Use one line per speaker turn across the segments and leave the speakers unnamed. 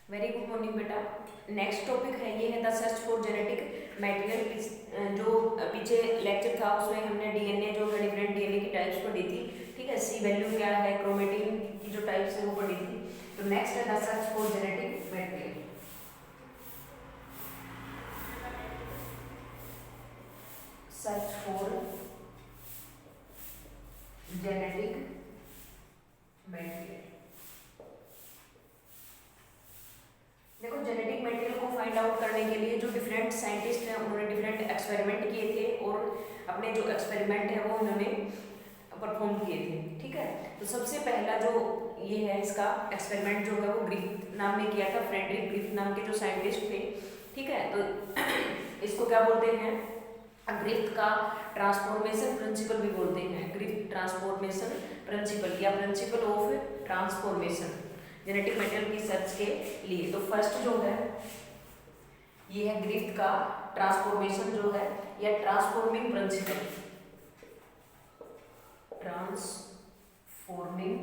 Very good morning बेटा। Next topic है, ये है the search for genetic material. जो पीछे लेक्चर था उसमें हमने डीएनए जो है डिफरेंट डीएनए की टाइप्स पढ़ी थी। ठीक है, सी वैल्यू क्या है, क्रोमेटिन की जो टाइप्स है वो पढ़ी थी। तो नेक्स्ट है the search for genetic material. Search for genetic material. देखो, जेनेटिक मटेरियल को फाइंड आउट करने के लिए जो डिफरेंट साइंटिस्ट हैं उन्होंने डिफरेंट एक्सपेरिमेंट किए थे और अपने जो एक्सपेरिमेंट है वो उन्होंने परफॉर्म किए थे। ठीक है, तो सबसे पहला जो ये है इसका एक्सपेरिमेंट जो है वो ग्रिफ्थ नाम ने किया था। फ्रेडरिक ग्रिफ्थ नाम के जो साइंटिस्ट थे। ठीक है, तो इसको क्या बोलते हैं, ग्रिफ्थ का ट्रांसफॉर्मेशन प्रिंसिपल भी बोलते हैं। ग्रिफ्थ ट्रांसफॉर्मेशन प्रिंसिपल या principle of transformation genetic material की सर्च के लिए। तो फर्स्ट जो है ये है ग्रिफ्थ का ट्रांसफॉर्मेशन जो है या ट्रांसफॉर्मिंग प्रिंसिपल। Transforming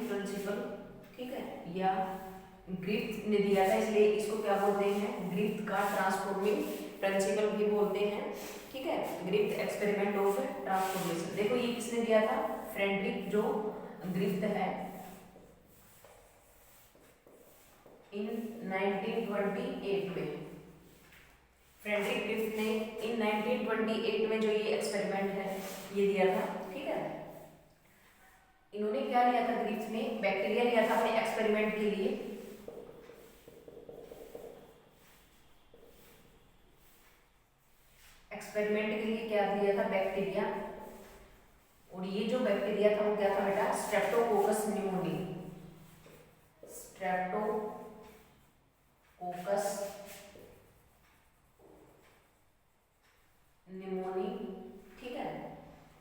principal. ठीक है, या ग्रिफ्थ ने दिया था इसलिए इसको क्या बोलते हैं, ग्रिफ्थ का ट्रांसफॉर्मिंग प्रिंसिपल भी बोलते हैं। ठीक है, ग्रिफ्थ एक्सपेरिमेंट ऑफ ट्रांसफॉर्मेशन। देखो ये किसने दिया था, फ्रेडरिक जो ग्रिफ्थ है इन 1928 में। फ्रेडरिक ग्रिफ्थ ने इन 1928 में जो ये एक्सपेरिमेंट है ये दिया था। ठीक है, इन्होंने क्या लिया था, ग्रिफ्थ ने बैक्टीरिया लिया था अपने एक्सपेरिमेंट के लिए। एक्सपेरिमेंट के लिए क्या दिया था, बैक्टीरिया। और ये जो बैक्टीरिया था वो क्या था बेटा, स्ट्रेप्टोकोकस निमोनी। Streptococcus pneumoniae. ठीक है,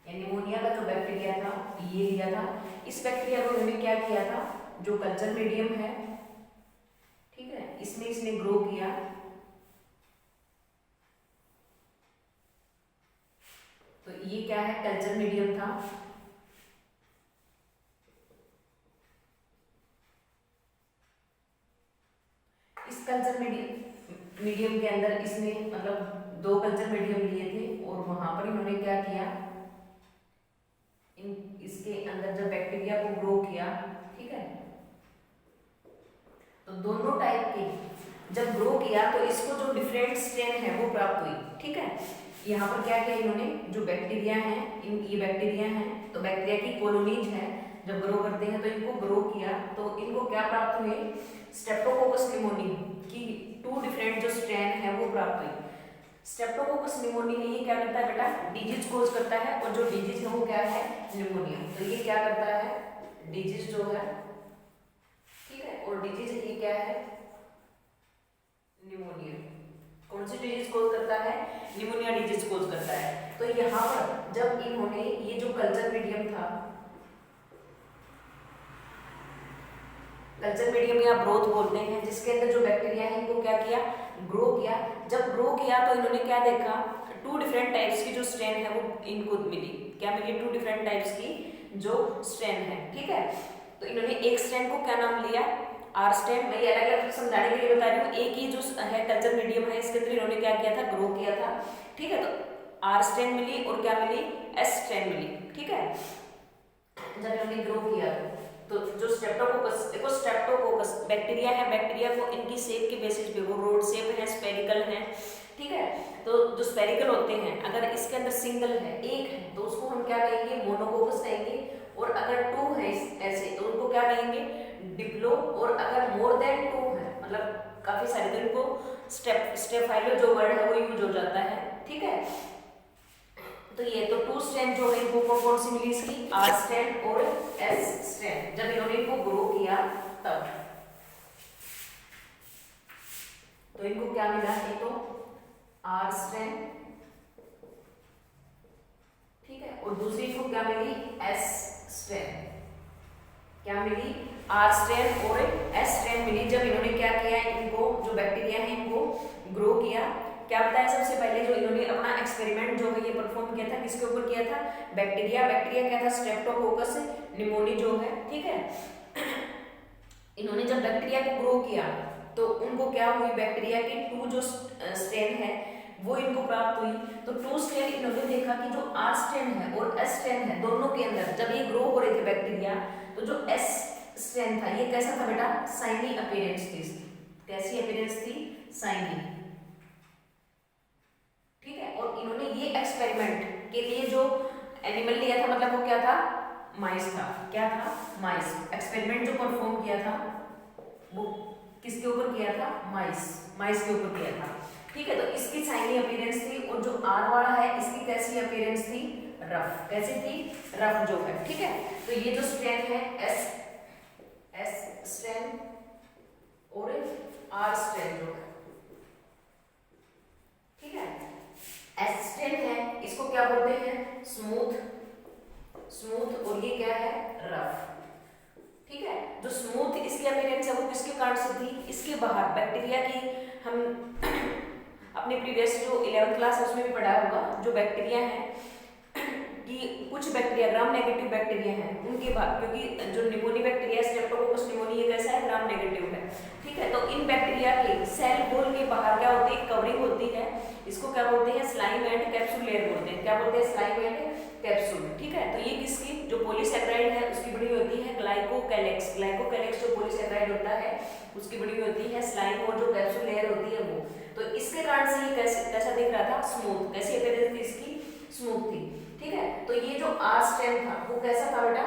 निमोनिया का जो बैक्टीरिया था ये लिया था। इस बैक्टीरिया को इन्होंने क्या किया था, जो कल्चर मीडियम है, ठीक है, इसमें इसने ग्रो किया। तो ये क्या है, कल्चर मीडियम था। इस कल्चर मीडियम के अंदर इसने मतलब 2 कल्चर मीडियम लिए थे और वहां पर इन्होंने क्या किया, इसके अंदर जब बैक्टीरिया को ग्रो किया, ठीक है, तो दोनों टाइप के जब ग्रो किया तो इसको जो डिफरेंट स्ट्रेन है वो प्राप्त हुई। ठीक है, यहाँ पर क्या किया इन्होंने, जो बैक्टीरिया हैं, ये बैक्टीरिया हैं, तो बैक्टीरिया की कॉलोनीज है, जब ग्रो करते हैं तो इनको ग्रो किया तो इनको क्या प्राप्त हुए, स्ट्रेप्टोकोकस निमोनी की 2 डिफरेंट जो स्ट्रेन है वो प्राप्त हुई। स्ट्रेप्टोकोकस निमोनी में ये क्या करता है बेटा, डिजीज कोज करता है और जो डिजीज है वो क्या है, निमोनिया। तो ये क्या करता है, डिजीज जो है, ठीक है, और डिजीज ये क्या है, निमोनिया। कौन सी डिजीज कोज करता है, निमोनिया डिजीज कोज करता है। तो यहाँ पर जब इन्होंने ये जो कल्चर मीडियम था, कल्चर मीडियम या ब्रोथ बोलते हैं, जिसके अंदर जो बैक्टीरिया है इनको क्या किया, ग्रो किया। जब ग्रो किया तो इन्होंने क्या देखा, 2 डिफरेंट टाइप्स की जो स्ट्रेन है वो इनको मिली। क्या मिली, 2 डिफरेंट टाइप्स की जो स्ट्रेन है। ठीक है, तो इन्होंने एक स्ट्रेन को क्या नाम लिया, आर स्ट्रेन। मैं ये अलग अलग समझाने के लिए बता रही हूँ। एक ही जो है कल्चर मीडियम है इसके अंदर इन्होंने क्या किया था, ग्रो किया था। ठीक है, तो आर स्ट्रेन मिली और क्या मिली, एस स्ट्रेन मिली। ठीक है, जब इन्होंने ग्रो किया तो जो स्ट्रेप्टोकोकस, देखो स्ट्रेप्टोकोकस बैक्टीरिया है, बैक्टीरिया को इनकी शेप के बेसिस पे, वो रोड शेप है, स्फेरिकल है। ठीक है, तो जो स्फेरिकल होते हैं अगर इसके अंदर सिंगल है, एक है, तो उसको हम क्या कहेंगे, मोनोकोकस कहेंगे। और अगर 2 है ऐसे तो उनको क्या कहेंगे, डिप्लो। और अगर मोर देन 2 है, मतलब काफी सारे, तो इनको स्टेफाइलो जो वर्ड है वो यूज हो जाता है। ठीक है, तो ये तो 2 स्ट्रेन जो है इनको कौन कौन सी मिली, इसकी आर स्ट्रेन और एस स्ट्रेन। जब इन्होंने इनको ग्रो किया तब तो इनको क्या मिला, एक तो आर स्ट्रेन, ठीक है, और दूसरी इनको क्या मिली, एस स्ट्रेन। क्या मिली, आर स्ट्रेन और एस स्ट्रेन मिली। जब इन्होंने क्या किया, इनको जो बैक्टीरिया है इनको ग्रो किया क्या बताया सबसे पहले जो इन्होंने अपना एक्सपेरिमेंट जो है ये परफॉर्म किया था, किसके ऊपर किया था, बैक्टीरिया क्या था, स्ट्रेप्टोकोकस निमोनी जो है, ठीक है। इन्होंने जब बैक्टीरिया को ग्रो किया तो उनको क्या हुई, बैक्टीरिया की 2 जो स्ट्रेन है वो इनको प्राप्त हुई। तो 2 स्ट्रेन इन्होंने देखा कि जो आर स्ट्रेन है और एस स्ट्रेन है दोनों के अंदर जब ये ग्रो हो रहे थे बैक्टीरिया, तो जो एस स्ट्रेन था ये कैसा था बेटा, साइनी अपीयरेंस थी इसकी। कैसी अपीयरेंस थी, साइनी, ठीक है। और इन्होंने ये एक्सपेरिमेंट के लिए जो एनिमल लिया था मतलब वो क्या था, माइस था। क्या था, माइस। एक्सपेरिमेंट जो परफॉर्म किया था वो किसके ऊपर किया था, माइस के ऊपर किया था, ठीक है। तो इसकी साइनी अपीयरेंस थी और जो आर वाला है इसकी कैसी अपीयरेंस थी, रफ। कैसी थी, रफ जो है, ठीक है। तो ये जो स्ट्रेन है एस स्ट्रेन और आर स्ट्रेन जो है, ठीक है। एस स्ट्रेन है इसको क्या बोलते हैं, स्मूथ, और ये क्या है, रफ, ठीक है। जो स्मूथ इसकी अपीयरेंस है वो किसके कारण से थी, इसके बाहर बैक्टीरिया की, हम अपने प्रीवियस जो 11th क्लास है उसमें भी पढ़ा होगा, जो बैक्टीरिया है कि कुछ बैक्टीरिया ग्राम नेगेटिव बैक्टीरिया हैं उनके बाद, क्योंकि जो निमोनी बैक्टीरिया स्ट्रेप्टोकोकस निमोनी ये कैसा है, ग्राम नेगेटिव है, ठीक है। तो इन बैक्टीरिया के सेल वॉल के बाहर क्या होती है, कवरिंग होती है, इसको क्या बोलते हैं, स्लाइम एंड कैप्सूल लेयर बोलते हैं। क्या बोलते हैं, स्लाइम एंड कैप्सूल, ठीक है। तो ये किसकी, जो पॉलीसैकेराइड है उसकी बनी होती है ग्लाइकोकैलेक्स। ग्लाइकोकैलेक्स जो पॉलीसैकेराइड होता है उसकी बनी होती है स्लाइम, और जो कैप्सूल लेयर होती है वो। तो इसके कारण से ये कैसा दिख रहा था, स्मूथ। कैसी अपीयरेंस थी इसकी, स्मूथ थी, ठीक है। तो ये जो आर स्ट्रेन था वो कैसा था बेटा,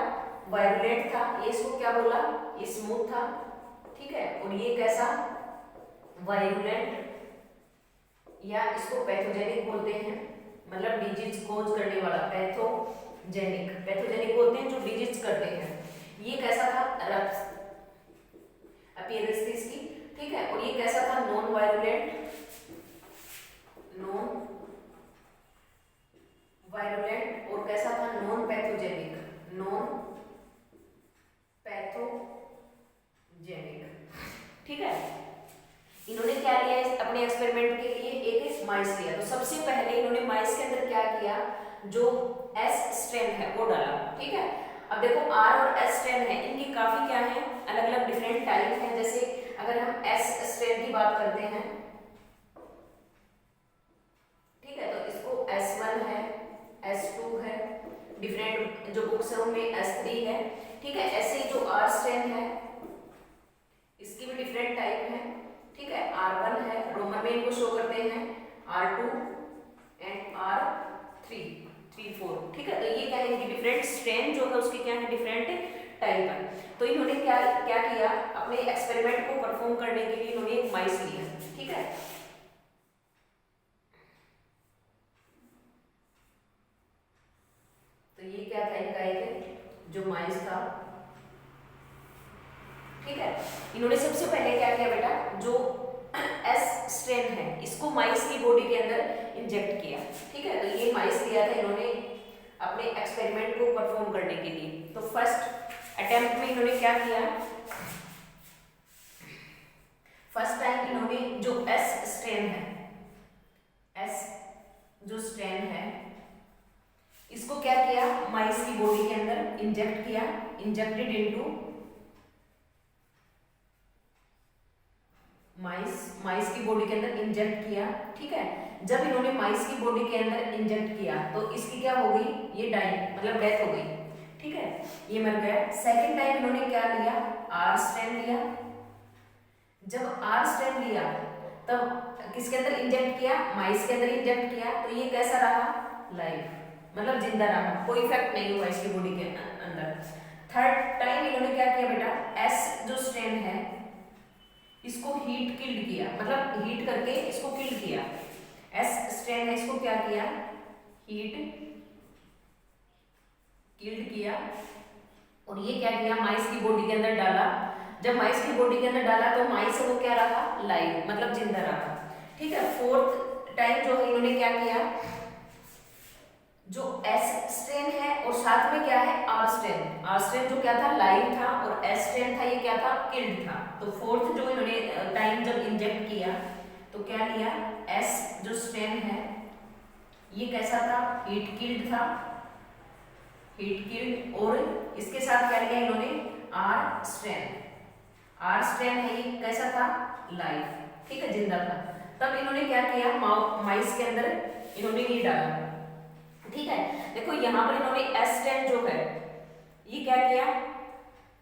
वायलेट था। ये इसको क्या बोला, ये स्मूथ था, ठीक है। और ये कैसा, वायलेंट, या इसको पैथोजेनिक बोलते हैं, मतलब डिजीज कोज करने वाला, पैथोजेनिक बोलते हैं जो डिजीज करते हैं। ये कैसा था, रफ अपीयरेंस थी इसकी, ठीक है। और ये कैसा था, नॉन वायलेंट, और कैसा था, नॉन पैथोजेनिक, ठीक है। इन्होंने क्या लिया अपने एक्सपेरिमेंट के लिए, एक माइस लिया। तो सबसे पहले इन्होंने माइस के अंदर क्या किया, जो एस स्ट्रेन है वो डाला, ठीक है। अब देखो आर और एस स्ट्रेन है, इनकी काफी क्या है, अलग अलग डिफरेंट टाइप है। जैसे अगर हम एस स्ट्रेन की बात करते हैं, ठीक है, तो इसको S1 है, S2 है, डिफरेंट जो बुक्स है उनमें S3 है, ठीक है। ऐसे ही जो आर स्ट्रेन है इसकी भी डिफरेंट टाइप है, ठीक है। R1 है, रोमन में इनको शो करते हैं R2 एंड R3, 4, ठीक है। तो ये क्या है, इनकी डिफरेंट स्ट्रेन जो है उसकी क्या है, डिफरेंट टाइप है। तो इन्होंने क्या किया, अपने एक्सपेरिमेंट को परफॉर्म करने के लिए इन्होंने एक माइस लिया, ठीक है। तो ये क्या था, इनका एक जो माइस था, ठीक है। इन्होंने सबसे पहले क्या किया बेटा, जो एस स्ट्रेन है इसको माइस की बॉडी के अंदर इंजेक्ट किया, ठीक है। तो ये माइस लिया था इन्होंने अपने एक्सपेरिमेंट को परफॉर्म करने के लिए। तो फर्स्ट अटेम्प्ट में इन्होंने क्या किया, फर्स्ट टाइम इन्होंने जो एस स्ट्रेन है, एस जो स्ट्रेन है इसको क्या किया, माइस की बॉडी के अंदर इंजेक्ट किया, इंजेक्टेड इनटू माइस की बॉडी के अंदर इंजेक्ट किया, ठीक है। जब इन्होंने माइस की बॉडी के अंदर इंजेक्ट किया तो इसकी क्या हो गई, ये डाई मतलब डेथ हो गई, ठीक है, ये मर गया। सेकंड टाइम इन्होंने क्या लिया, आर स्ट्रेन लिया। जब आर स्ट्रेन लिया तब किसके अंदर इंजेक्ट किया, माइस के अंदर इंजेक्ट किया। तो ये कैसा रहा, लाइव, मतलब जिंदा रहा, कोई इफेक्ट नहीं हुआ इसकी बॉडी के अंदर। थर्ड टाइम इन्होंने क्या किया बेटा, एस जो स्ट्रेन है इसको हीट किल्ड किया, मतलब हीट करके इसको किल्ड किया। एस स्ट्रेन है इसको क्या किया, हीट किल्ड किया। और ये क्या किया, माइस की बॉडी के अंदर डाला। जब माइस की बॉडी के अंदर डाला तो माइस वो क्या रहा, लाइव, मतलब जिंदा रहा, ठीक है। फोर्थ टाइम जो है इन्होंने क्या किया, जो एस स्ट्रेन है और साथ में क्या है, आर स्ट्रेन। आर स्ट्रेन जो क्या था, लाइव था, और एस स्ट्रेन था ये क्या था, किल्ड था। तो फोर्थ जो इन्होंने टाइम जब इंजेक्ट किया तो क्या लिया, एस जो स्ट्रेन है ये कैसा था, हीट किल्ड था, हीट किल्ड, और इसके साथ क्या लिया इन्होंने, आर स्ट्रेन, आर स्ट्रेन है ये कैसा था, लाइव, ठीक है, जिंदा था। तब इन्होंने क्या किया, माइस के अंदर इन्होंने ये डाला, ठीक है। देखो यहाँ पर इन्होंने एस स्ट्रेन जो है ये क्या किया,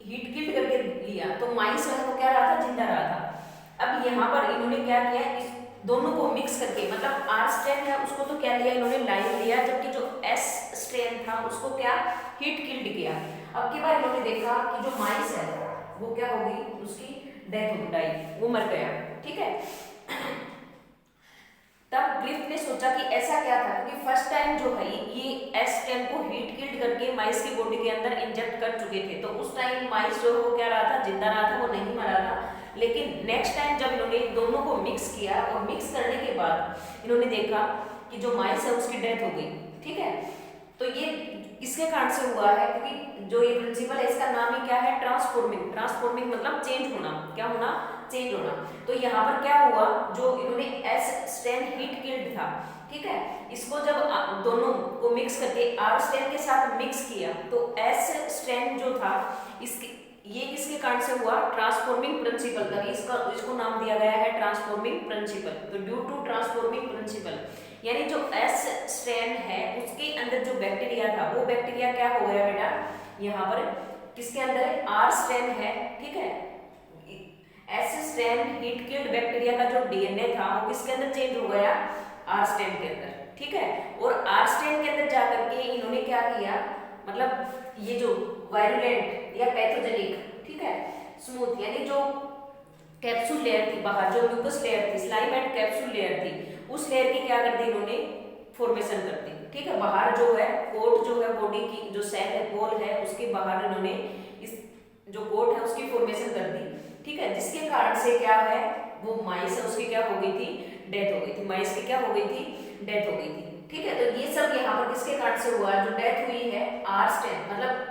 हीट किल्ड करके लिया, तो माइस है वो क्या रहा था, जिंदा रहा था। अब यहाँ पर इन्होंने क्या किया, इस दोनों को मिक्स करके, मतलब आर स्ट्रेन है उसको तो क्या लिया इन्होंने, लाइव लिया, जबकि जो एस स्ट्रेन था उसको क्या, हीट किल्ड किया। अब की बार इन्होंने देखा कि जो माइस है वो क्या होगी, उसकी डेथ हो गई, वो मर गया, ठीक है। तब ग्रिफ्ट ने सोचा कि ऐसा क्या था, क्योंकि फर्स्ट टाइम जो है ये एस स्ट्रेन को हीट किल्ड करके माइस की बॉडी के अंदर इंजेक्ट कर चुके थे, तो उस टाइम माइस जो है वो क्या रहा था, जिंदा रहा था, वो नहीं मरा था। लेकिन नेक्स्ट टाइम जब इन्होंने दोनों को मिक्स किया और मिक्स करने के बाद इन्होंने देखा कि जो माइस है उसकी डेथ हो गई, ठीक है। तो ये इसके कारण से हुआ है, क्योंकि जो ये प्रिंसिपल है इसका नाम ही क्या है, ट्रांसफॉर्मिंग, ट्रांसफॉर्मिंग मतलब चेंज होना, क्या होना, चेंज होना। तो यहाँ पर क्या हुआ, जो इन्होंने एस स्ट्रेन हीट किल्ड था, ठीक है, इसको जब दोनों को मिक्स करके आर स्ट्रेन के साथ मिक्स किया, तो एस स्ट्रेन जो था इसके ये किसके कारण से हुआ, ट्रांसफॉर्मिंग प्रिंसिपल, तभी इसको नाम दिया गया है ट्रांसफॉर्मिंग प्रिंसिपल। तो ड्यू टू ट्रांसफॉर्मिंग प्रिंसिपल, यानी जो एस स्ट्रेन है उसके अंदर जो बैक्टीरिया था वो बैक्टीरिया क्या हो गया बेटा, यहाँ पर किसके अंदर है, आर स्ट्रेन है, ठीक है। S strain heat killed bacteria का जो डीएनए था वो किसके अंदर चेंज हो गया, आर स्ट्रेन के अंदर, ठीक है। और आर स्ट्रेन के अंदर जाकर के इन्होंने क्या किया, मतलब ये जो वायरुलेंट या पैथोजेनिक, ठीक है, स्मूथ, यानी जो कैप्सूल लेयर थी बाहर, जो म्यूकस लेयर थी, स्लाइम एंड कैप्सूल लेयर थी, उस लेयर की क्या कर दी इन्होंने, फॉर्मेशन कर दी, ठीक है। बाहर जो है कोट जो है बॉडी की जो सेल है, वॉल है, उसके बाहर इन्होंने इस जो कोट है उसकी फॉर्मेशन कर दी, ठीक है। जिसके कारण से क्या है, वो माइस है उसकी क्या हो गई थी, डेथ हो गई थी, माइस की क्या हो गई थी, डेथ हो गई थी, ठीक है। तो ये सब यहाँ पर किसके कारण से हुआ, जो डेथ हुई है, आर स्ट्रेन, मतलब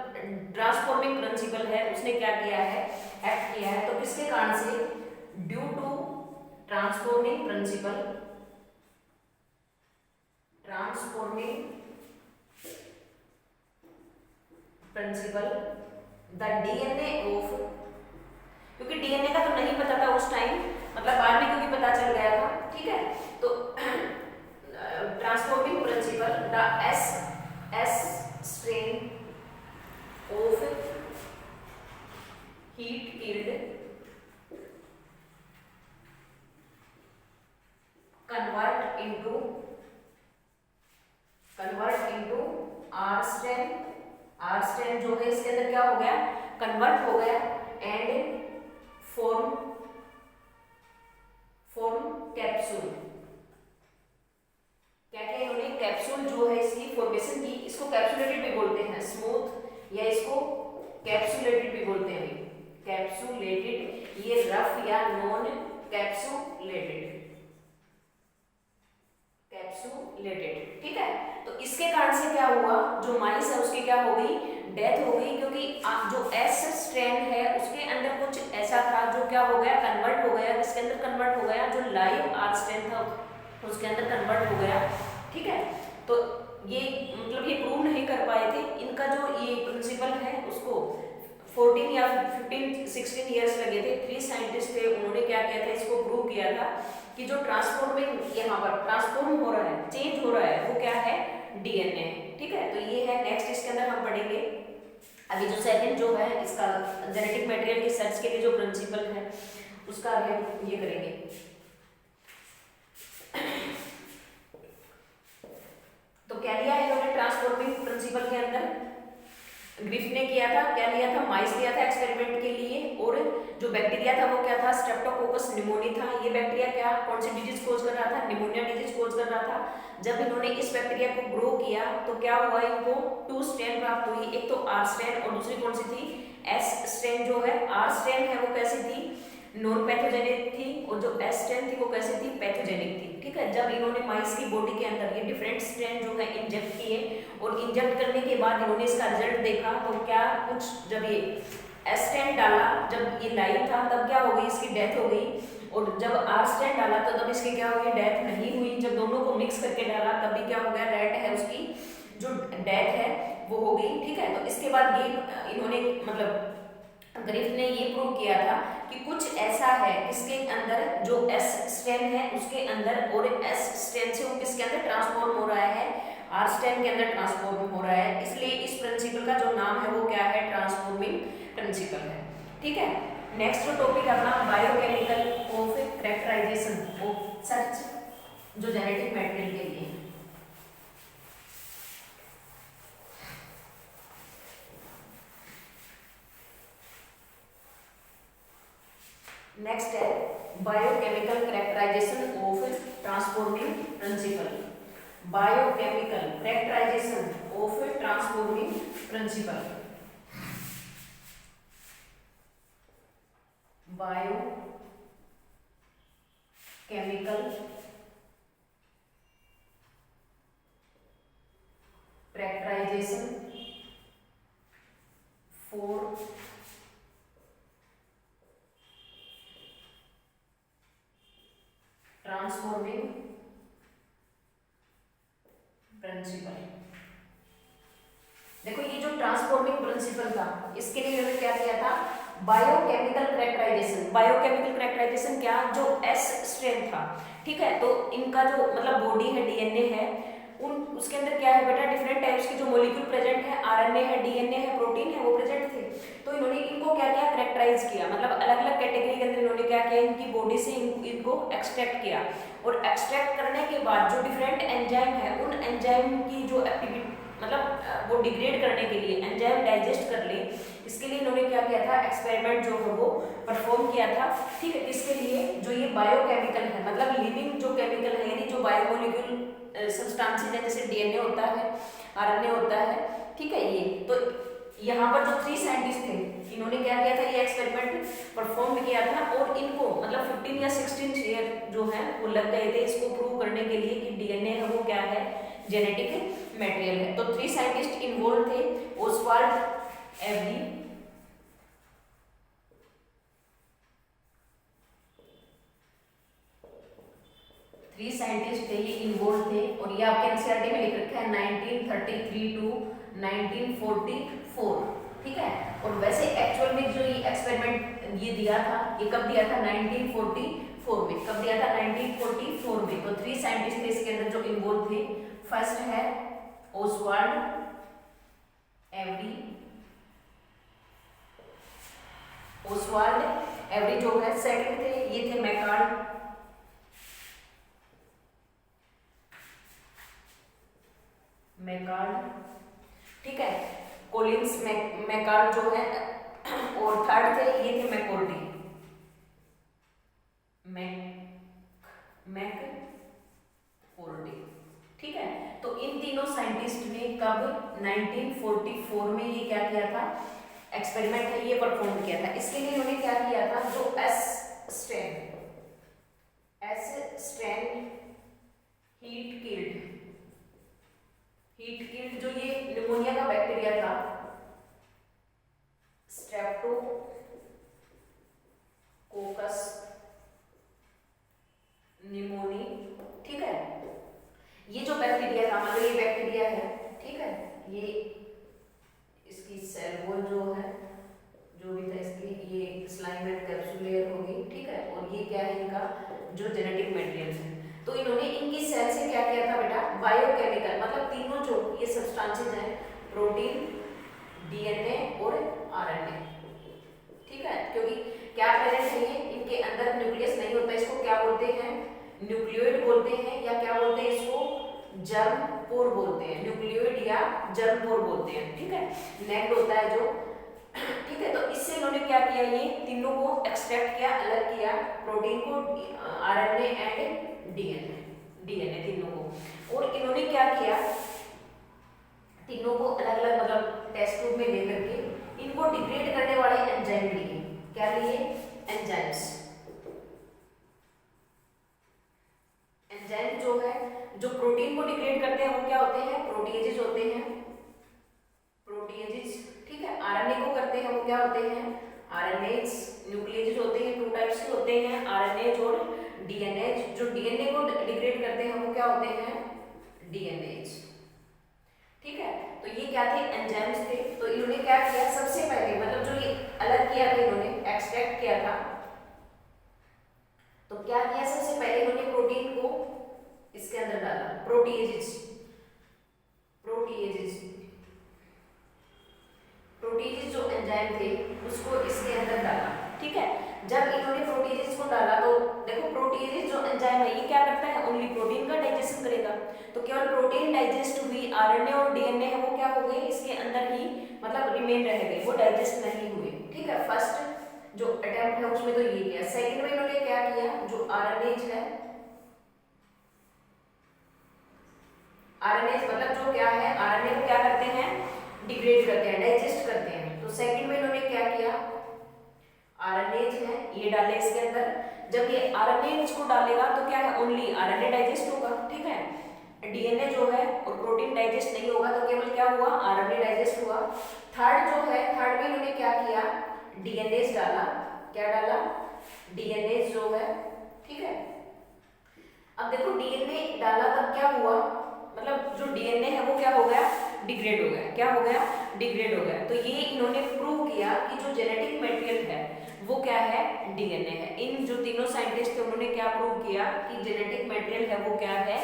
ट्रांसफॉर्मिंग प्रिंसिपल है उसने क्या किया है, एक्ट किया है। तो किसके कारण से, due to transforming principle, transforming principle, the DNA of, क्योंकि डीएनए का तो नहीं पता था उस टाइम, मतलब बाद में क्योंकि पता चल गया था, ठीक है। तो transforming principle, the S strain of heat killed convert into R strain, R strain जो है इसके अंदर क्या हो गया, कन्वर्ट हो गया, एंड फॉर्म कैप्सूल, क्या क्या इन्होंने कैप्सूल जो है इसकी फॉर्मेशन की, इसको कैप्सुलेटेड भी बोलते हैं, स्मूथ, या इसको कैप्सुलेटेड भी बोलते हैं, कैप्सुलेटेड, ये रफ या नॉन कैप्सुलेटेड, ठीक है। तो इसके कारण से क्या हुआ, जो माइस है उसकी क्या हो गई, डेथ हो गई, क्योंकि जो एस स्ट्रेन है उसके अंदर कुछ ऐसा था जो क्या हो गया, कन्वर्ट हो गया, इसके अंदर कन्वर्ट हो गया, जो लाइव आर स्ट्रेन था उसके अंदर कन्वर्ट हो गया, ठीक है। तो ये मतलब ये प्रूव नहीं कर पाए थे, इनका जो ये प्रिंसिपल है उसको 14 या 15-16 ईयर्स लगे थे, 3 साइंटिस्ट थे, उन्होंने क्या किया था, इसको प्रूव किया था कि जो ट्रांसफॉर्मिंग यहाँ पर ट्रांसफॉर्म हो रहा है, चेंज हो रहा है, वो क्या है, डीएनए, ठीक है। तो ये है नेक्स्ट, इसके अंदर हम पढ़ेंगे अभी जो सेकंड जो है इसका जेनेटिक मटेरियल की सर्च के लिए जो प्रिंसिपल है उसका अभी हम ये करेंगे। तो क्या लिया इन्होंने ट्रांसफॉर्मिंग प्रिंसिपल के अंदर, ग्रिफ्ट ने किया था, क्या लिया था, माइस लिया था एक्सपेरिमेंट के लिए, और जो बैक्टीरिया था वो क्या था, स्ट्रेप्टोकोकस निमोनी था। ये बैक्टीरिया क्या, कौन सी डिजीज कोज कर रहा था, निमोनिया डिजीज कोज कर रहा था। जब इन्होंने इस बैक्टीरिया को ग्रो किया तो क्या हुआ, इनको 2 स्ट्रेन प्राप्त हुई, एक तो आर स्ट्रेन और दूसरी कौन सी थी, एस स्ट्रेन। जो है आर स्ट्रेन है वो कैसी थी, नॉन पैथोजेनिक थी, और जो एस स्ट्रेन थी वो कैसी थी, पैथोजेनिक थी, ठीक है। जब इन्होंने माइस की बॉडी के अंदर ये डिफरेंट स्ट्रेन जो है इंजेक्ट किए, और इंजेक्ट करने के बाद इन्होंने इसका रिजल्ट देखा, तो क्या कुछ जब ये एस स्टैंड डाला, जब ये लाइव था तब क्या हो गई, इसकी डेथ हो गई, और जब आर स्टैंड डाला तो तब इसकी क्या हो गई, डेथ नहीं हुई। जब दोनों को मिक्स करके डाला तब भी क्या हो गया, रेट है उसकी जो डेथ है वो हो गई। ठीक है, तो इसके बाद ये इन्होंने मतलब ग्रिफ ने ये प्रूव किया था कि कुछ ऐसा है इसके अंदर जो एस स्ट्रैंड है उसके अंदर, और एस स्ट्रैंड से वो किसके अंदर ट्रांसफॉर्म हो रहा है, आर स्ट्रैंड के अंदर ट्रांसफॉर्म हो रहा है। इसलिए इस प्रिंसिपल का जो नाम है वो क्या है, ट्रांसफॉर्मिंग प्रिंसिपल है। ठीक है, नेक्स्ट जो टॉपिक अपना biochemical of characterization of such, जो जेनेटिक मटेरियल के लिए। नेक्स्ट है biochemical characterization of transforming principle. Biochemical characterization of transforming principle. Biochemical characterization for transforming principle. देखो ये जो ट्रांसफॉर्मिंग प्रिंसिपल था, इसके लिए इन्होंने क्या किया था, बायोकेमिकल कैरेक्टराइजेशन। बायोकेमिकल कैरेक्टराइजेशन क्या, जो एस स्ट्रेन था, ठीक है, तो इनका जो मतलब बॉडी है, डीएनए है, उन उसके अंदर क्या है बेटा, डिफरेंट टाइप्स के जो मॉलिक्यूल प्रेजेंट है, आरएनए है, डीएनए है, प्रोटीन है, वो प्रेजेंट थे। तो इन्होंने इनको क्या किया, कैरेक्टराइज किया, मतलब अलग अलग कैटेगरी के अंदर इन्होंने क्या किया, इनकी बॉडी से इनको एक्सट्रैक्ट किया, और एक्सट्रैक्ट करने के बाद जो डिफरेंट एंजाइम है, उन एंजाइम की जो एक्टिविटी मतलब वो डिग्रेड करने के लिए, एंजाइम डाइजेस्ट कर ले, इसके लिए इन्होंने क्या किया था, एक्सपेरिमेंट जो है वो परफॉर्म किया था। ठीक है, इसके लिए जो ये बायोकेमिकल है, मतलब लिविंग जो केमिकल है, यानी जो बायोमोलिक्यूल सब्सटेंसेस है, जैसे डीएनए होता है, आरएनए होता है, ठीक है, ये तो यहाँ पर जो 3 साइंटिस्ट थे, इन्होंने क्या किया था, ये एक्सपेरिमेंट परफॉर्म किया था, और इनको मतलब 15 या 16 ईयर जो है वो लग गए थे इसको प्रूव करने के लिए कि डीएनए है वो क्या है, जेनेटिक मटेरियल है। तो 3 साइंटिस्ट इन्वॉल्व थे, ओसवाल्ड एवरी, थ्री साइंटिस्ट थे, ये इन्वॉल्व थे, और ये आपके एनसीईआरटी में लिख रखा है 1933 टू 1944। ठीक है, और वैसे एक्चुअल में जो ये एक्सपेरिमेंट ये दिया था, ये कब दिया था, 1944 में। कब दिया था, 1944 में। तो 3 साइंटिस्ट थे इसके अंदर जो इन्वॉल्व थे। फर्स्ट है ओसवाल्ड एवरी, ओसवाल्ड एवरी जो है। सेकंड थे, ये थे मैकार्ड, ठीक है, कोलिंस मैकार्ड जो है, और थर्ड थे, ये थे मैकॉर्डी, मैकॉर्डी। ठीक है, तो इन तीनों साइंटिस्ट ने कब 1944 में ये क्या किया था, एक्सपेरिमेंट है ये परफॉर्म किया था। इसके लिए इन्होंने क्या किया था, जो एस स्ट्रैंड हीट किल्ड जो ये निमोनिया का बैक्टीरिया था, स्ट्रेप्टोकोकस निमोनी, ठीक है, ये जो बैक्टीरिया था, मतलब ये बैक्टीरिया है, ठीक है, ये इसकी सेल वॉल जो है, जो भी था इसकी, ये स्लाइम एंड कैप्सूल लेयर होगी, ठीक है, और ये क्या है, इनका जो जेनेटिक मटेरियल है। तो इन्होंने इनकी सेल से क्या किया था बेटा, बायोकेमिकल, मतलब तीनों जो ये सब्सटेंसेस हैं, प्रोटीन, डीएनए और आरएनए, ठीक है, क्योंकि क्या प्रेजेंट है, ये इनके अंदर न्यूक्लियस नहीं होता, इसको क्या बोलते हैं, न्यूक्लियोइड बोलते हैं, या क्या बोलते हैं इसको, जर्मपोर बोलते हैं, न्यूक्लियोइड या जर्मपोर बोलते हैं। ठीक है, नेक्ड होता है जो, ठीक है, तो इससे इन्होंने क्या किया, ये तीनों को एक्सट्रैक्ट किया, अलग किया, प्रोटीन को, आरएनए एंड डीएनए तीनों को, और इन्होंने क्या किया, तीनों को अलग अलग मतलब टेस्ट ट्यूब में दे करके इनको डिग्रेड करने वाले एंजाइम लिए। क्या लिए, एंजाइम्स। एंजाइम जो है, जो प्रोटीन को डिग्रेड करते हैं वो क्या होते हैं, प्रोटीएजेस होते हैं, प्रोटीएजेस। ठीक है, आरएनए को करते हैं वो क्या होते हैं, आरएनएज। न्यूक्लियस होते हैं 2 टाइप्स के होते हैं, आरएनएज और डीएनएज। जो डीएनए को डिग्रेड करते हैं वो क्या होते हैं, डीएनएज। ठीक है, तो ये क्या थे, एंजाइम्स थे। तो इन्होंने क्या किया, सबसे पहले मतलब जो ये अलग किया था, इन्होंने एक्सट्रैक्ट किया था। तो क्या किया, सबसे पहले इन्होंने प्रोटीन को इसके अंदर डाला, प्रोटीएजेस। प्रोटीजेस जो एंजाइम थे उसको इसके अंदर डाला। ठीक है, जब इन्होंने प्रोटीजेस को डाला तो देखो प्रोटीजेस जो एंजाइम है ये क्या करता है, ओनली प्रोटीन का डाइजेशन करेगा। तो केवल प्रोटीन डाइजेस्ट हुई, आरएनए और डीएनए है वो क्या हो गए, इसके अंदर ही मतलब रिमेन रह गए, वो डाइजेस्ट नहीं हुए। ठीक है, फर्स्ट जो अटेम्प्ट है उसमें तो ये किया। सेकंड में इन्होंने क्या किया, जो आरएनएज है, आरएनएज मतलब जो क्या है, आरएनए को क्या करते हैं, डिग्रेड करते हैं, डाइजेस्ट करते हैं। तो सेकंड में इन्होंने क्या किया, आरएनएज है ये डाले इसके अंदर। जब ये आरएनएज को डालेगा तो क्या है, ओनली आरएनए डाइजेस्ट होगा। ठीक है, डीएनए जो है और प्रोटीन डाइजेस्ट नहीं होगा, तो केवल क्या हुआ, आरएनए डाइजेस्ट हुआ। थर्ड जो है, थर्ड में इन्होंने क्या किया, डीएनएज डाला। क्या डाला, डीएनएज जो है। ठीक है, अब देखो डीएनए डाला तब क्या हुआ, मतलब जो डीएनए है वो क्या हो गया, डिग्रेड हो गया। क्या हो गया, डिग्रेड हो गया। तो ये इन्होंने प्रूव किया कि जो जेनेटिक मटेरियल है वो क्या है, डीएनए है। इन जो तीनों साइंटिस्ट थे उन्होंने क्या प्रूव किया कि जेनेटिक मटेरियल है वो क्या है,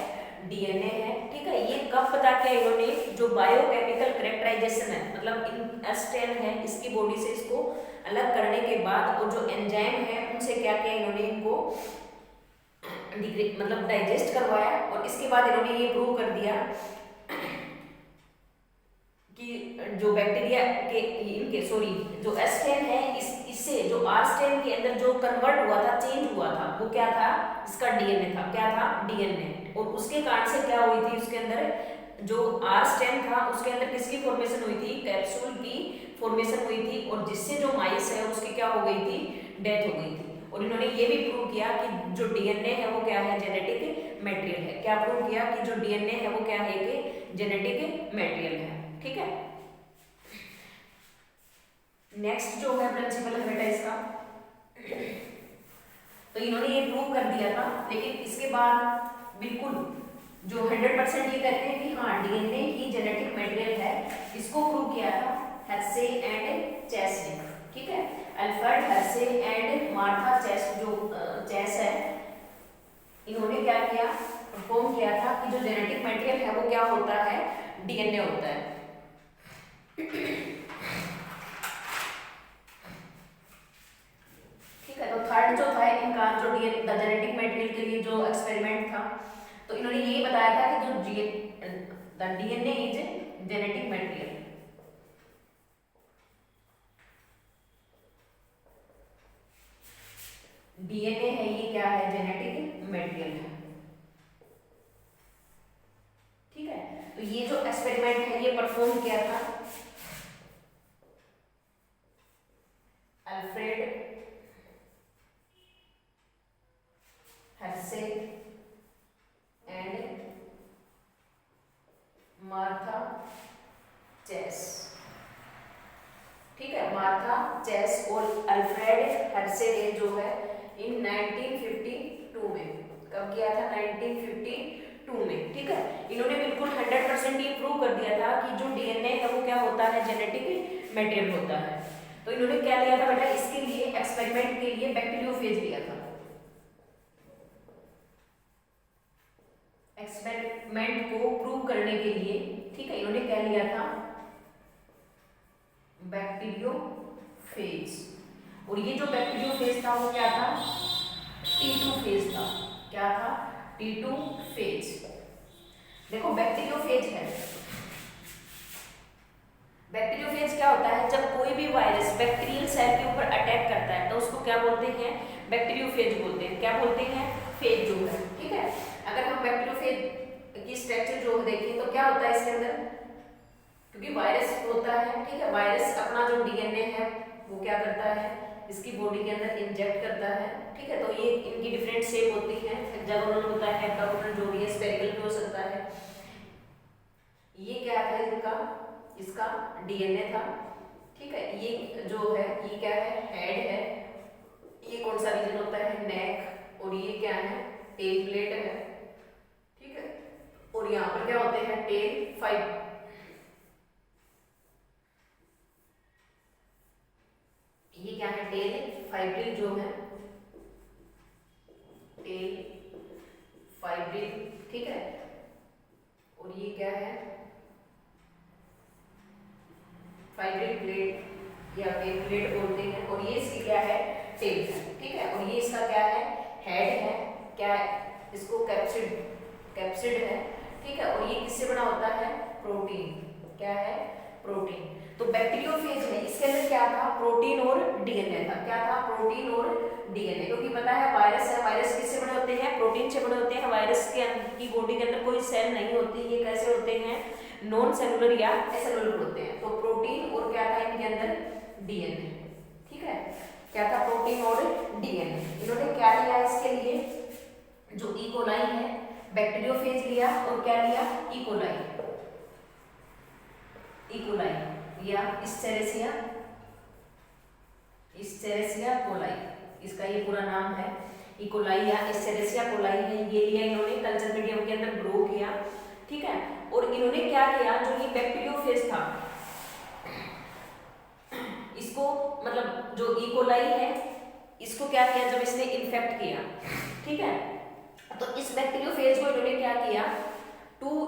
डीएनए है। ठीक है, ये कब पता किया इन्होंने, जो बायोकेमिकल कैरेक्टराइजेशन है, मतलब इन S10 है इसकी बॉडी से इसको अलग करने के बाद, और जो एंजाइम है उनसे क्या किया इन्होंने, इनको मतलब डाइजेस्ट करवाया। और इसके बाद इन्होंने ये प्रूव कर दिया कि जो बैक्टीरिया के इनके जो S10 है इससे जो R10 के अंदर जो कन्वर्ट हुआ था, चेंज हुआ था, वो क्या था, इसका डीएनए था। क्या था, डीएनए। और उसके कारण से क्या हुई थी, उसके अंदर जो R10 था उसके अंदर किसकी फॉर्मेशन हुई थी, कैप्सूल की फॉर्मेशन हुई थी। और जिससे जो माइस है उसकी क्या हो गई थी, डेथ हो गई थी। और इन्होंने ये भी प्रूव किया कि जो डीएनए है वो क्या है, जेनेटिक मटेरियल है। क्या प्रूव किया कि जो डीएनए है वो क्या है, कि जेनेटिक मटेरियल है। ठीक है, नेक्स्ट जो है प्रिंसिपल है बेटा इसका, तो इन्होंने ये प्रूव कर दिया था। लेकिन इसके बाद बिल्कुल जो 100% ये कहते हैं कि हाँ डीएनए ही जेनेटिक मटेरियल है, इसको प्रूव किया था हेर्शे एंड चेस ने। ठीक है, Alfred Hershey and Martha chess, जो चेस है, इन्होंने क्या किया, परफॉर्म किया था कि जो जेनेटिक मटेरियल है वो क्या होता है, डीएनए होता है। ठीक है, तो थर्ड जो था इनका, जो जेनेटिक मटेरियल के लिए जो एक्सपेरिमेंट था, तो इन्होंने ये बताया था कि जो DNA is genetic material. DNA है ये क्या है, जेनेटिक मटेरियल है। ठीक है, तो ये जो एक्सपेरिमेंट है ये परफॉर्म किया था Alfred Hershey and Martha chess. ठीक है, मार्था चेस और अल्फ्रेड हेर्शे ने जो है इन 1952 में, कब किया था, 1952 में। ठीक है, इन्होंने बिल्कुल 100% ये प्रूव कर दिया था कि जो डीएनए है वो क्या होता है, जेनेटिक मटेरियल होता है। तो इन्होंने क्या लिया था बेटा, इसके लिए एक्सपेरिमेंट के लिए बैक्टीरियोफेज लिया था। एक्सपेरिमेंट को प्रूव करने के लिए, ठीक है, इन्होंने क्या लिया था, बैक्टीरियोफेज। और ये जो बैक्टीरियोफेज था वो क्या था, T2 फेज था। क्या था, T2 फेज। देखो बैक्टीरियोफेज है, बैक्टीरियोफेज क्या होता है, जब कोई भी वायरस बैक्टीरियल सेल के ऊपर अटैक करता है तो उसको क्या बोलते हैं, बैक्टीरियोफेज बोलते हैं। क्या बोलते हैं, फेज जो है। ठीक है, अगर हम बैक्टीरियोफेज की स्ट्रक्चर जो देखें तो क्या होता है इसके अंदर, क्योंकि वायरस होता है। ठीक है, वायरस अपना जो डीएनए है वो क्या करता है, इसकी बॉडी के अंदर इंजेक्ट करता है। ठीक है, तो ये इनकी डिफरेंट शेप होती है, हेक्सागोनल होता है, हेप्टागोनल जो भी है, स्फेरिकल भी हो सकता है। ये क्या था इनका, इसका डीएनए था। ठीक है। ये जो है ये क्या है, हेड है। ये कौन सा रीजन होता है, नेक। और ये क्या है, टेल प्लेट है। ठीक है। और यहाँ पर क्या होते हैं, टेल फाइव। ये क्या है, टेल फाइब्रिल जो है, टेल फाइब्रिल। ठीक है। और ये क्या है, फाइब्रिल प्लेट या टेल प्लेट बोलते हैं। और ये इसकी क्या है, टेल है। ठीक है। और ये इसका क्या है, हेड है। क्या है, इसको कैप्सिड, कैप्सिड है। ठीक है। और ये किससे बना होता है, प्रोटीन। क्या है, प्रोटीन। तो बैक्टीरियोफेज है, इसके अंदर क्या था, प्रोटीन और डीएनए था। क्या था, प्रोटीन और डीएनए। क्योंकि पता है वायरस है, वायरस किससे बने होते हैं, प्रोटीन से बने होते हैं। वायरस के की बॉडी के अंदर कोई सेल नहीं होती, ये कैसे होते हैं, नॉन सेलुलर या एसेलुलर होते हैं। तो प्रोटीन और क्या था इनके अंदर, डीएनए। ठीक है। क्या था, प्रोटीन और डीएनए। इन्होंने क्या लिया इसके लिए, जो इकोलाई है, बैक्टीरियोफेज लिया। और क्या लिया, इकोलाई, इकोलाई या स्टेरेसिया, स्टेरेसिया कोलाई, इसका ये पूरा नाम है। इकोलाई या स्टेरेसिया कोलाई है। ये लिया इन्होंने, कल्चर मीडियम के अंदर ग्रो किया। ठीक है। और इन्होंने क्या किया, जो ये बैक्टीरियोफेज था, इसको मतलब जो इकोलाई है, इसको क्या किया, जब इसने इन्फेक्ट किया, ठीक है, तो इस बैक्टीरियोफेज को इन्होंने क्या किया,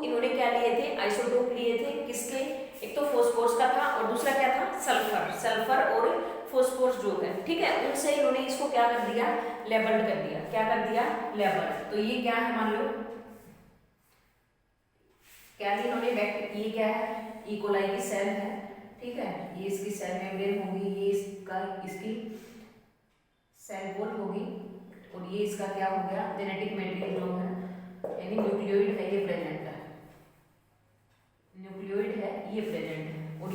इन्होंने क्या लिए थे, आइसोटोप लिए थे। किसके, एक तो फॉस्फोरस का था और दूसरा क्या था, सल्फर। सल्फर और फॉस्फोरस जो है, ठीक है, उनसे इन्होंने इसको क्या कर दिया, लेबल्ड कर दिया। क्या कर दिया, लेबल्ड। तो ये क्या है, मान लो क्या थी इन्होंने, ये क्या है, इकोलाई की सेल है। ठीक है। ये इसकी सेल मेम्ब्रेन होगी, ये इसका इसकी सेल वॉल होगी। और ये इसका क्या हो गया, जेनेटिक मटेरियल जो है, यानी न्यूक्लियोइड है, ये प्रेजेंट है। न्यूक्लियोइड है, ये प्रेजेंट है। और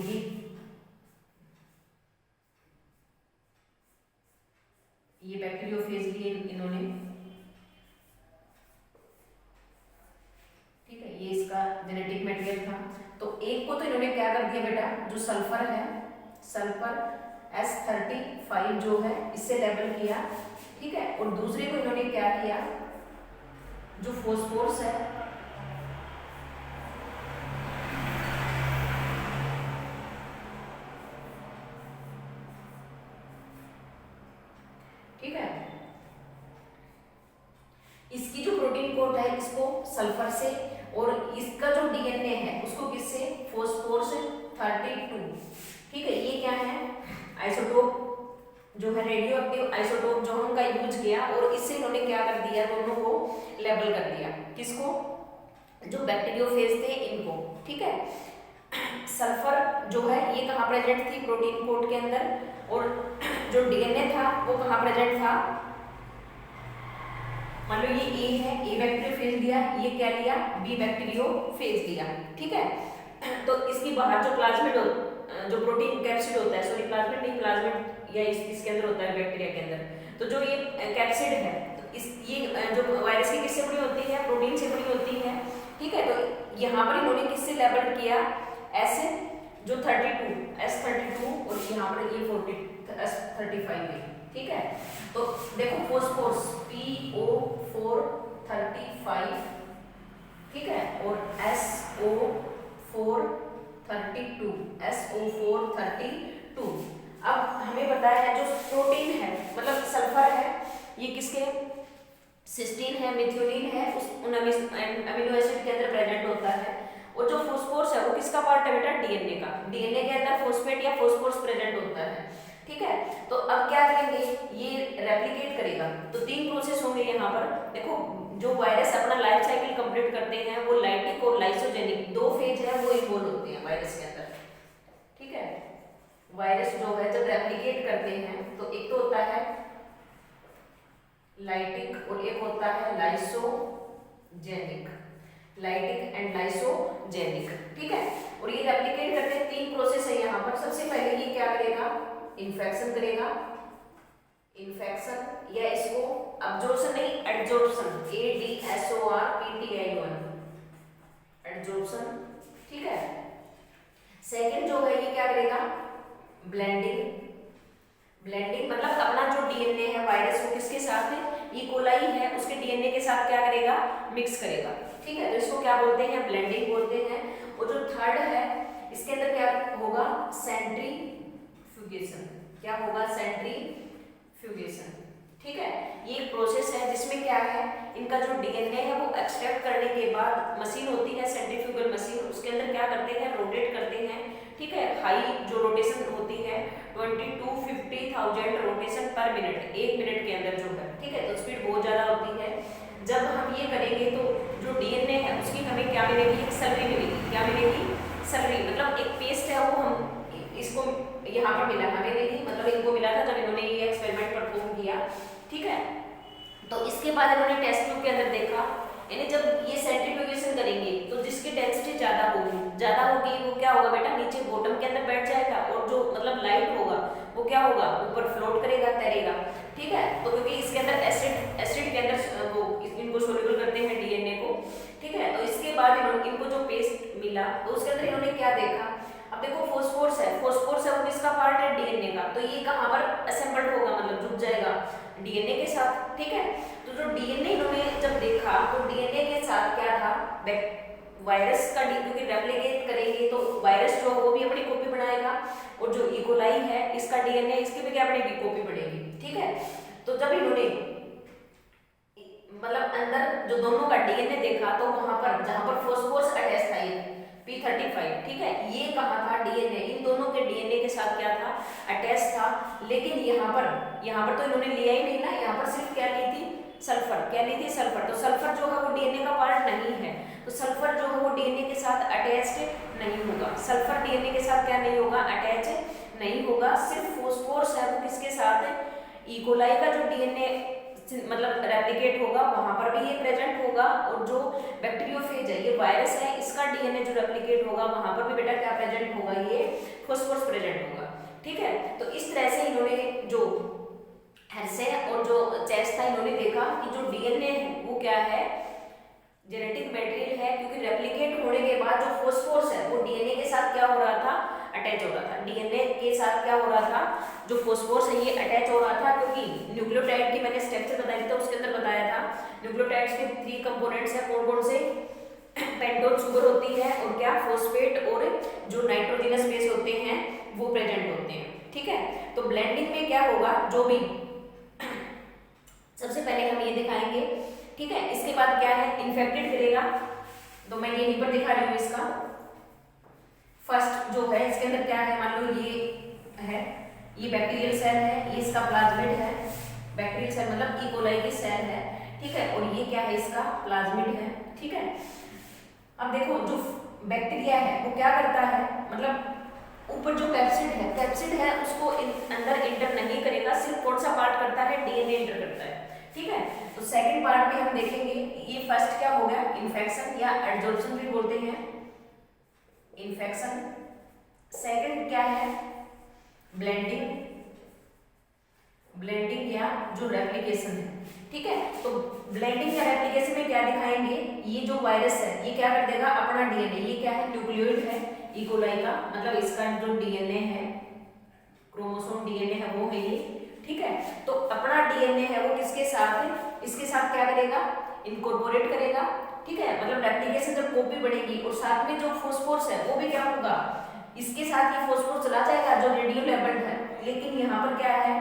ये बैक्टीरियोफेज लिए इन्होंने। ठीक है। ये इसका जेनेटिक मटेरियल था। तो एक को तो इन्होंने क्या कर दिया बेटा, जो सल्फर है, सल्फर S35 जो है, इससे लेबल किया। ठीक है। और दूसरे को इन्होंने क्या किया, जो फॉस्फोरस है, ठीक है, इसकी जो प्रोटीन कोड है, इसको सल्फर से, और इसका जो डीएनए है उसको किससे, फॉस्फोरस 32। ठीक है। ये क्या है, आइसोटोप जो है, रेडियो एक्टिव आइसोटोप जो उनका यूज किया। और इससे इन्होंने क्या कर दिया, दोनों को लेबल कर दिया। किसको, जो बैक्टीरियोफेज थे इनको। ठीक है। सल्फर जो है, ये कहाँ प्रेजेंट थी, प्रोटीन कोड के अंदर। और जो डीएनए था वो कहाँ प्रेजेंट था, मान लो ये ए है, ए बैक्टीरियोफेज दिया, ये क्या लिया, बी बैक्टीरियोफेज दिया। ठीक है। तो इसकी बाहर जो प्लाज्मिड जो प्रोटीन कैप्सिड होता है, सॉरी प्लाज्मिड नहीं, प्लाज्मिड या इसके अंदर होता है, बैक्टीरिया के अंदर। तो जो ये कैप्सिड है, तो ये जो वायरस की किससे बनी होती है, प्रोटीन से बनी होती है। ठीक है। तो यहाँ पर इन्होंने किससे लेबल किया, एस जो 32 S32, और यहाँ पर ये 40 S35 है। ठीक है। तो देखो फॉस्फोरस PO435, ठीक है, और SO432। अब हमें बताया है जो प्रोटीन है, मतलब सल्फर है, ये किसके, सिस्टीन है, मिथ्योनिन है, उन अमीनो एसिड के अंदर प्रेजेंट होता है। और जो फॉस्फोरस है वो किसका पार्ट है बेटा, डीएनए का। डीएनए के अंदर फॉस्फेट या फॉस्फोरस प्रेजेंट होता है। ठीक है। तो अब क्या करेंगे, ये रेप्लिकेट करेगा। तो 3 प्रोसेस होंगे यहाँ पर। देखो जो वायरस अपना लाइफ साइकिल कंप्लीट करते हैं, वो लाइटिक और लाइसोजेनिक 2 फेज है, वो इन्वॉल्व होते हैं वायरस के अंदर। ठीक है। वायरस जो है जब रेप्लिकेट करते हैं, तो एक तो होता है लाइटिक और एक होता है लाइसोजेनिक, लाइटिक एंड लाइसोजेनिक। ठीक है। और ये रेप्लिकेट करते हैं, 3 प्रोसेस है यहाँ पर। सबसे पहले ये क्या करेगा, इन्फेक्शन करेगा, इन्फेक्शन, या इसको अब्जॉर्प्शन नहीं, एडजॉर्प्शन, ADSORPTION, एडजॉर्प्शन। ठीक है। सेकंड जो है ये क्या करेगा, ब्लेंडिंग, ब्लेंडिंग मतलब अपना जो डीएनए है वायरस वो किसके साथ है, ई कोलाई है उसके डीएनए के साथ क्या करेगा, मिक्स करेगा। ठीक है, तो इसको क्या बोलते हैं, ब्लेंडिंग बोलते हैं। और जो थर्ड है इसके अंदर क्या होगा, सेंट्रीफ्यूगेशन। क्या होगा, सेंट्रीफ्यूगेशन। ठीक है, ये एक प्रोसेस है जिसमें क्या है, इनका जो डीएनए है वो एक्सट्रैक्ट करने के बाद मशीन होती है सेंट्रीफ्यूगल मशीन, उसके अंदर क्या करते हैं, रोटेट करते हैं। ठीक है, हाई जो रोटेशन होती है 20-50,000 रोटेशन पर मिनट, एक मिनट के अंदर जो है। ठीक है, तो स्पीड बहुत ज़्यादा होती है। जब हम ये करेंगे तो जो डीएनए है उसकी हमें क्या मिलेगी, एक सलरी मिलेगी। क्या मिलेगी, सलरी, मतलब एक पेस्ट है वो हम इसको यहाँ पर मिला, हमें नहीं मतलब इनको मिला था जब इन्होंने ये एक्सपेरिमेंट परफॉर्म किया। ठीक है, तो इसके बाद इन्होंने टेस्ट ट्यूब के अंदर देखा, यानी जब ये सेंट्रीफ्यूगेशन करेंगे तो जिसकी डेंसिटी ज़्यादा होगी वो क्या होगा बेटा, नीचे बॉटम के अंदर बैठ जाएगा, और जो मतलब लाइट होगा वो क्या होगा, ऊपर फ्लोट करेगा, तैरेगा। ठीक है, तो क्योंकि इसके अंदर एसिड के अंदर वो इनको सोल्यूबल करते हैं डीएनए को। ठीक है, तो इसके बाद इनको जो पेस्ट मिला तो उसके अंदर इन्होंने क्या देखा, अब देखो फॉस्फोरस है वो किसका पार्ट है, डीएनए का, तो ये कहाँ पर असेंबल्ड होगा, मतलब जुड़ जाएगा डीएनए के साथ। ठीक है, तो जो डीएनए इन्होंने जब देखा तो डीएनए के साथ क्या था, वायरस का क्योंकि रेप्लिकेट करेंगे तो वायरस जो वो भी अपनी कॉपी बनाएगा, और जो इकोलाई है इसका डीएनए इसकी भी क्या बनेगी, कॉपी बनेगी। ठीक है, तो जब इन्होंने मतलब अंदर जो दोनों का डीएनए देखा तो वहां पर जहां पर फॉस्फोरस अटैच था ये P35, ठीक है, ये कहा था डीएनए, इन दोनों के डीएनए के साथ क्या था, अटैच था। लेकिन यहाँ पर तो इन्होंने लिया ही नहीं ना, यहाँ पर सिर्फ क्या ली थी, सल्फर। क्या ली थी, सल्फर। तो सल्फर जो है वो डीएनए का पार्ट नहीं है, तो सल्फर जो है वो डीएनए के साथ अटैच्ड नहीं होगा। सल्फर डीएनए के साथ क्या नहीं होगा, अटैच नहीं होगा। सिर्फ फॉस्फोरस है वो किसके साथ है, इकोलाई का जो डीएनए मतलब रेप्लिकेट होगा वहां पर भी ये प्रेजेंट होगा, और जो बैक्टीरियोफेज है ये वायरस है इसका डीएनए जो रेप्लिकेट होगा वहां पर भी बेटा क्या प्रेजेंट होगा, ये फॉस्फोरस प्रेजेंट होगा। ठीक है, तो इस तरह से इन्होंने जो हेर्शे और जो चेस था इन्होंने देखा कि जो डीएनए है वो क्या है, जेनेटिक मटेरियल है, क्योंकि रेप्लिकेट होने के बाद जो फॉस्फोरस है वो डीएनए के साथ क्या हो रहा था, अटैच हो रहा था। डीएनए के साथ क्या हो रहा था, जो फॉस्फोरस है ये अटैच हो रहा था, क्योंकि न्यूक्लियोटाइड की मैंने स्ट्रक्चर बताई थी उसके अंदर बताया था न्यूक्लियोटाइड्स के 3 कंपोनेंट्स है, कौन कौन से, पेंटोज शुगर होती है, और क्या, फॉस्फेट, और जो नाइट्रोजनस बेस होते हैं वो प्रेजेंट होते हैं। ठीक है, तो ब्लेंडिंग में क्या होगा, जो भी सबसे पहले हम ये दिखाएंगे। ठीक है, इसके बाद क्या है, इन्फेक्टेड करेगा, तो मैं यहीं पर दिखा रही हूँ इसका फर्स्ट जो है, इसके अंदर क्या है, मान लो ये है, ये बैक्टीरियल सेल है, ये इसका प्लाज्मिड है, बैक्टीरियल सेल मतलब इकोलाई की सेल है। ठीक है, और ये क्या है, इसका प्लाज्मिड है। ठीक है, अब देखो जो बैक्टीरिया है वो क्या करता है, मतलब ऊपर जो कैप्सिड है उसको अंदर इंटर नहीं करेगा, सिर्फ कौन सा पार्ट करता है, डीएनए इंटर करता है। ठीक है, तो सेकंड पार्ट में हम देखेंगे, ये फर्स्ट क्या हो गया, इन्फेक्शन या एड्जॉर्प्शन भी बोलते हैं, इन्फेक्शन। सेकंड क्या है, ब्लेंडिंग या जो रेप्लिकेशन है। ठीक है, तो ब्लेंडिंग या रेप्लिकेशन में क्या दिखाएंगे, ये जो वायरस है ये क्या कर देगा, अपना डीएनए, ये क्या है, न्यूक्लियोइड है इकोलाई का, मतलब इसका जो डीएनए है, क्रोमोसोम डीएनए है वो है ये। ठीक है, तो अपना डीएनए है वो किसके साथ है, इसके साथ क्या करेगा, इनकॉर्पोरेट करेगा। ठीक है, मतलब रेप्लिकेशन जब कॉपी बढ़ेगी, और साथ में जो फॉस्फोरस है वो भी क्या होगा, इसके साथ ये फॉस्फोरस चला जाएगा जो रेडियो लेबल्ड है, लेकिन यहाँ पर क्या है,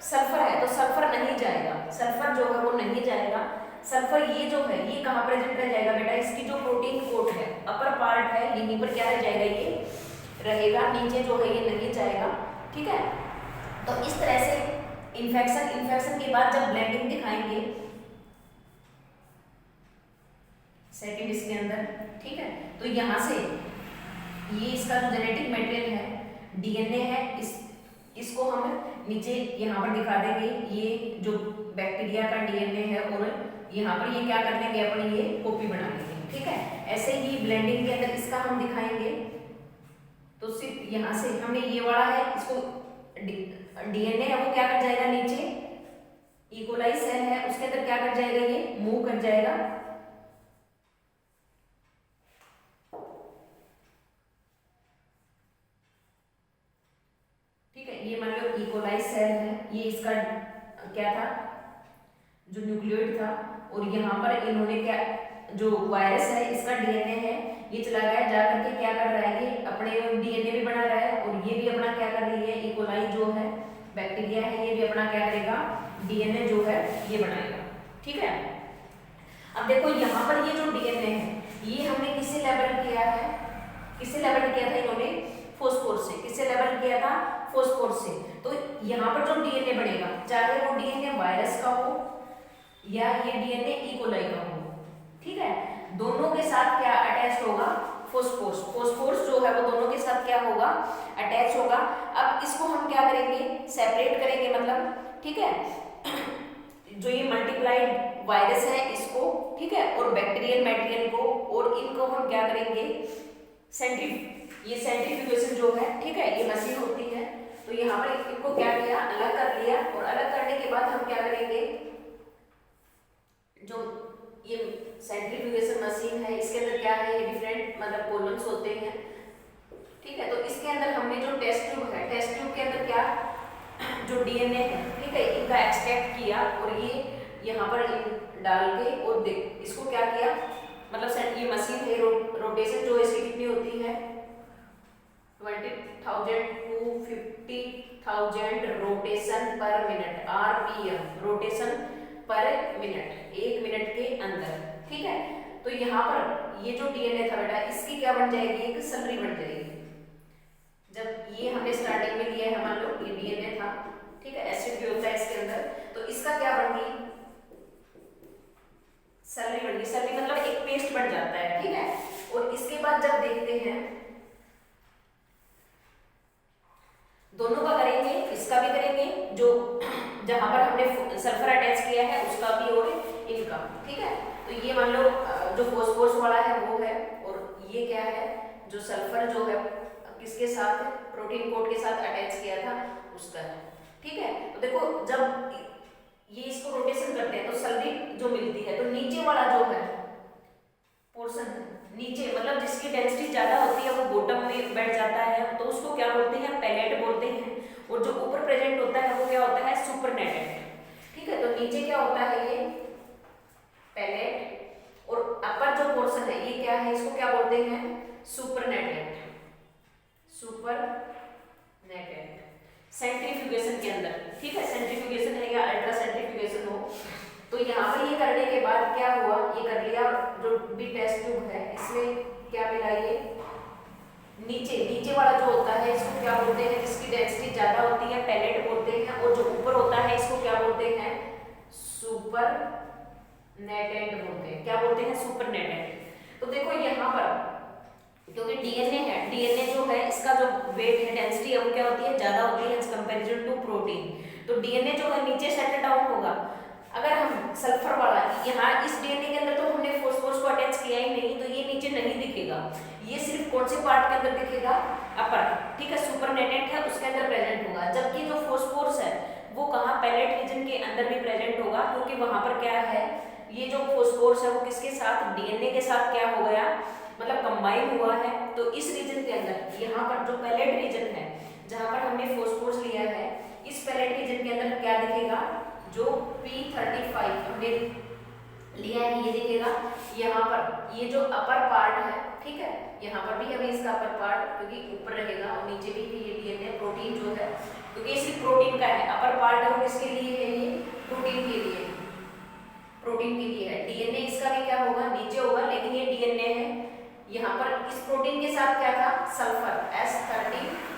सल्फर है, तो सल्फर नहीं जाएगा, सल्फर जो है वो नहीं जाएगा। सल्फर ये जो है ये कहाँ प्रेजेंट रह जाएगा बेटा, इसकी जो प्रोटीन कोट है, अपर पार्ट है, यहीं पर क्या रह जाएगा, ये रहेगा, नीचे जो है ये नहीं जाएगा। ठीक है, तो इस तरह से इन्फेक्शन के बाद जब ब्लेंडिंग दिखाएंगे सेकंड इसके अंदर। ठीक है, तो यहाँ से ये इसका जो जेनेटिक मटेरियल है, डीएनए है, इसको हम नीचे यहाँ पर दिखा देंगे, ये जो बैक्टीरिया का डीएनए है, और यहाँ पर ये क्या कर देंगे, अपनी ये कॉपी बना लेंगे। ठीक है, ऐसे ही ब्लेंडिंग के अंदर इसका हम दिखाएंगे, तो सिर्फ यहाँ से हमने ये वाला है, इसको डीएनए है वो क्या कर जाएगा, नीचे इकोलाई सेल है उसके अंदर क्या कर जाएगा, ये मूव कर जाएगा। ये मान लो इकोलाई सेल है, ये इसका क्या था, जो न्यूक्लियोइड था, और यहाँ पर इन्होंने क्या, जो वायरस है इसका डीएनए है, ये चला गया जा करके क्या कर रहा है, ये अपने डीएनए भी बना रहा है, और ये भी अपना क्या कर रही है, इकोलाई जो है बैक्टीरिया है, ये भी अपना क्या करेगा, डीएनए जो है ये बनाएगा। ठीक है, अब देखो यहाँ पर ये जो डीएनए है ये हमने किससे लेबल किया है, किससे लेबल किया था इन्होंने, फॉस्फोरस से। किससे लेबल किया था, फॉस्फोरस से। तो यहाँ पर जो डीएनए बनेगा, चाहे वो डीएनए वायरस का हो या ये डीएनए इकोलाई का हो, ठीक है, दोनों के साथ क्या अटैच होगा, फॉस्फोरस। फॉस्फोरस जो है वो दोनों के साथ क्या होगा, अटैच होगा। अब इसको हम क्या करेंगे, सेपरेट करेंगे, मतलब ठीक है, जो ये मल्टीप्लाइड वायरस है इसको, ठीक है, और बैक्टीरियल मटेरियल को, और इनको हम क्या करेंगे, ये सेंट्रीफ्यूगेशन जो है, ठीक है, ये मशीन होती है। तो यहाँ पर इनको क्या किया, अलग कर लिया, और अलग करने के बाद हम क्या करेंगे, जो ये सेंट्रीफ्यूगेशन मशीन है इसके अंदर क्या है, ये डिफरेंट मतलब कॉलम्स होते हैं, ठीक है। तो इसके अंदर हमने जो टेस्ट ट्यूब है, टेस्ट ट्यूब के अंदर क्या, जो डीएनए है, ठीक है, इनका एक्सट्रैक्ट किया, और ये यहाँ पर डाल के, और इसको क्या किया, मतलब ये मशीन है, रोटेशन जो इसकी कितनी होती है, 20,000 to 50,000 रोटेशन पर मिनट, आरपीएम, रोटेशन पर मिनट, 1 मिनट के अंदर, ठीक है। तो यहाँ पर ये जो डीएनए था बेटा, इसकी क्या बन जाएगी, एक सलरी बन जाएगी। जब ये हमने स्टार्टिंग में लिया है, मान लो ये डीएनए था, ठीक है, एसिड भी होता है इसके अंदर, तो इसका क्या बन गई, सलरी बन गई। सलरी मतलब एक पेस्ट बन जाता है, ठीक है। और इसके बाद जब देखते हैं, दोनों का करेंगे, इसका भी करेंगे, जो जहां पर हमने सल्फर अटैच किया है उसका भी, और इनका, ठीक है। तो ये मान लो जो फॉस्फोरस वाला है वो है, और ये क्या है, जो सल्फर जो है किसके साथ, प्रोटीन कोड के साथ अटैच किया था उसका है, ठीक है। तो देखो जब ये इसको रोटेशन करते हैं तो सलरी जो मिलती है, तो नीचे वाला जो है पोर्शन है, नीचे मतलब जिसकी डेंसिटी ज्यादा होती है वो बॉटम में बैठ जाता है, तो उसको क्या बोलते हैं, पैलेट बोलते हैं। और जो ऊपर प्रेजेंट होता है वो क्या होता है, सुपरनेटेड, ठीक है। तो नीचे क्या होता है, ये पैलेट, और अपर जो पोर्शन है ये क्या है, इसको क्या बोलते हैं, सुपरनेटेड, सुपरनेटेड सेंट्रीफ्यूगेशन के अंदर, ठीक है। सेंट्रीफ्यूगेशन है या अल्ट्रा सेंट्रीफ्यूगेशन हो, तो यहाँ पर ये करने के बाद क्या हुआ, ये कर लिया, जो भी टेस्ट ट्यूब है इसमें क्या मिला, ये नीचे वाला जो होता है इसको क्या बोलते हैं, जिसकी डेंसिटी ज्यादा होती है, पैलेट बोलते हैं, और जो ऊपर होता है इसको क्या बोलते हैं, सुपर नेटेड बोलते हैं। क्या बोलते हैं, सुपर नेटेड। तो देखो यहाँ पर क्योंकि डीएनए है, डीएनए जो है इसका जो वेट है, डेंसिटी है, वो क्या होती है, ज्यादा होती है एज कंपैरिजन टू प्रोटीन। तो डीएनए जो है नीचे सेटल डाउन होगा। अगर हम सल्फर वाला, यहाँ इस डीएनए के अंदर तो हमने फॉस्फोरस को अटैच किया ही नहीं, तो ये नीचे नहीं दिखेगा, ये सिर्फ कौन से पार्ट के अंदर दिखेगा, अपर, ठीक है, सुपरनेटेड है उसके अंदर प्रेजेंट होगा। जबकि जो फॉस्फोरस है वो कहाँ, पैलेट रीजन के अंदर भी प्रेजेंट होगा, क्योंकि वहां पर क्या है, ये जो फॉस्फोरस है वो किसके साथ, डीएनए के साथ क्या हो गया, मतलब कंबाइन हुआ है। तो इस रीजन के अंदर, यहाँ पर जो पैलेट रीजन है जहां पर हमने फॉस्फोरस लिया है, इस पैलेट रीजन के अंदर क्या दिखेगा, जो P35 हमने लिया है ये दिखेगा। यहाँ पर ये जो अपर पार्ट है, ठीक है, यहाँ पर भी अभी इसका अपर पार्ट क्योंकि ऊपर रहेगा, और नीचे भी ये डीएनए प्रोटीन जो है, क्योंकि ये सिर्फ प्रोटीन का है, अपर पार्ट है वो किसके लिए है, ये प्रोटीन के लिए, प्रोटीन के लिए है। डीएनए इसका भी क्या होगा, नीचे होगा, लेकिन ये डीएनए है। यहाँ पर इस प्रोटीन के साथ क्या था, सल्फर S32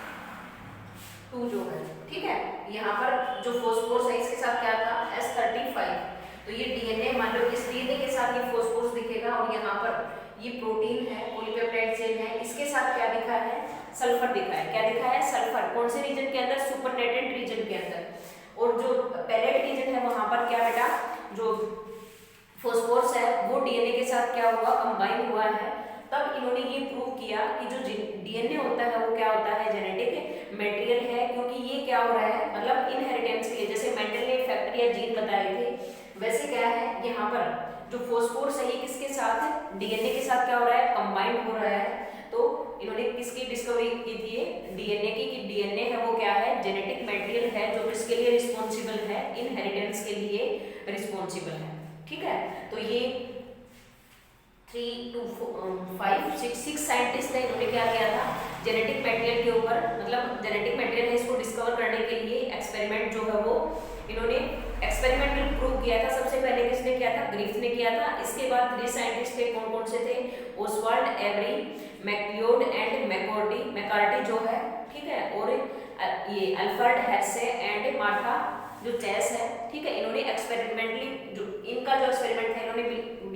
जो है, ठीक है। यहाँ पर जो फॉस्फोरस है इसके साथ क्या था, S35। तो ये डीएनए, मान लो इस डीएनए के साथ ये फॉस्फोरस दिखेगा, और यहाँ पर ये प्रोटीन है, पॉलीपेप्टाइड चेन है, इसके साथ क्या दिखा है, सल्फर दिखा है। क्या दिखा है, सल्फर। कौन से रीजन के अंदर, सुपरनेटेड रीजन के अंदर। और जो पैलेट रीजन है वहां पर क्या बेटा, जो फॉस्फोरस है वो डीएनए के साथ क्या हुआ, कंबाइन हुआ है। तब इन्होंने ये प्रूव किया कि जो डीएनए होता है वो क्या होता है, जेनेटिक मटेरियल है, क्योंकि ये क्या हो रहा है, मतलब इनहेरिटेंस के लिए, जैसे मेंडल ने फैक्टर या जीन बताए थे, वैसे क्या है, यहाँ पर जो फॉस्फोरस है ये किसके साथ, डीएनए के साथ क्या हो रहा है, कंबाइन हो रहा है। तो इन्होंने किसकी डिस्कवरी की थी, डीएनए की, कि डीएनए है वो क्या है, जेनेटिक मटेरियल है जो किसके लिए रिस्पॉन्सिबल है, इनहेरिटेंस के लिए रिस्पॉन्सिबल है। ठीक है, तो ये 3 2 5 6 साइंटिस्ट है, इन्होंने क्या किया था, जेनेटिक मटेरियल के ऊपर, मतलब जेनेटिक मटेरियल है इसको डिस्कवर करने के लिए एक्सपेरिमेंट जो है वो इन्होंने एक्सपेरिमेंटल प्रूव किया था। सबसे पहले किसने किया था, ग्रिफ्थ ने किया था। इसके बाद 3 साइंटिस्ट थे, कौन कौन से थे, Oswald, Avery, MacLeod and McCarty जो है, ठीक है, और ये अल्फ्रेड हेर्शे एंड मार्था जो चेस है, ठीक है, इन्होंने एक्सपेरिमेंटली जो इनका जो एक्सपेरिमेंट है इन्होंने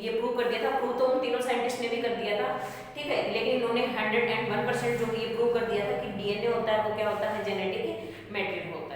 ये प्रूव कर दिया था। प्रूव तो उन तीनों साइंटिस्ट ने भी कर दिया था, ठीक है, लेकिन इन्होंने 101% जो कि ये प्रूव कर दिया था कि डीएनए होता है वो क्या होता है, जेनेटिक मटेरियल होता है।